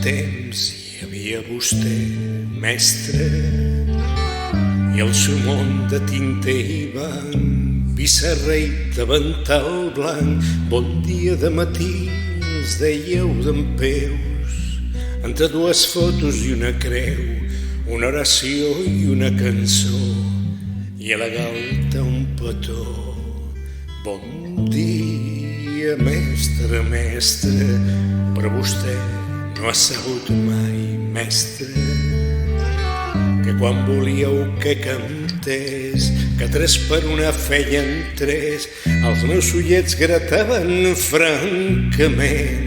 temps hi havia vostè, mestre, i el seu món de tinter i banc, vicerrei davantal blanc. Bon dia de matí els dèieu dempeus, entre dues fotos i una creu, una oració i una cançó, i a la galta un petó. Bon dia, mestre, mestre, però vostè no ha sabut mai, mestre, que quan volíeu que cantés, que tres per una feien tres, els meus ullets grataven francament,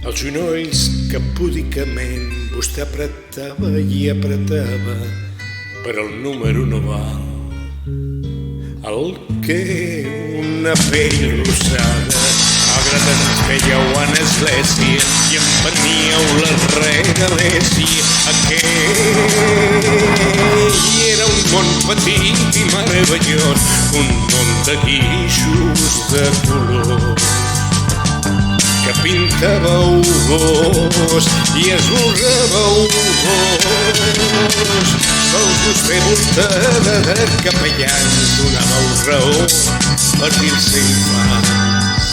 els genolls que púdicament vostè apretava i apretava, però el número no val el que una pell rosada. Malgrat ens fèieu en església i em veníeu la regalèsia, aquell era un món petit i meravellós, un món de guixos de colors que pintàveu vos i esborràveu vos. Sols vostè voltada de capellans donàveu raó per dir-se infants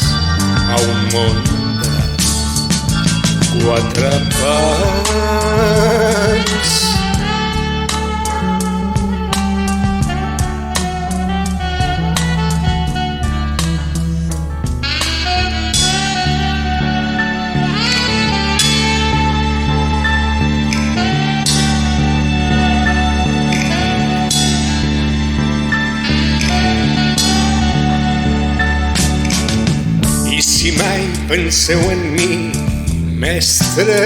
a un món de quatre pans. Si mai penseu en mi, mestre,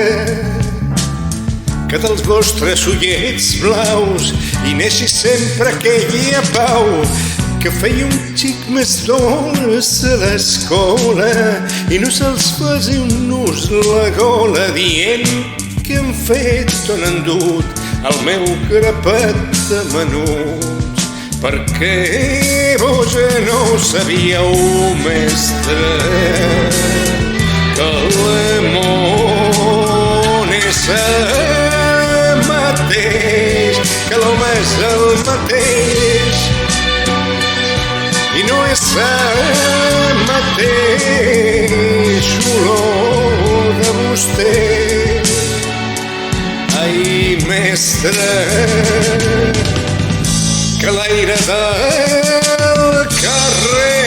que dels vostres ullets blaus hi neixi sempre aquella pau que feia un xic més dolç a l'escola i no se'ls faci un nus la gola dient que han fet o n'han dut el meu grapat de menuts. Perquè vos no sabíeu, mestre, que el món és el mateix, que l'home és el mateix i no és el mateix olor de vostè. Ai, mestre, que l'aire del carrer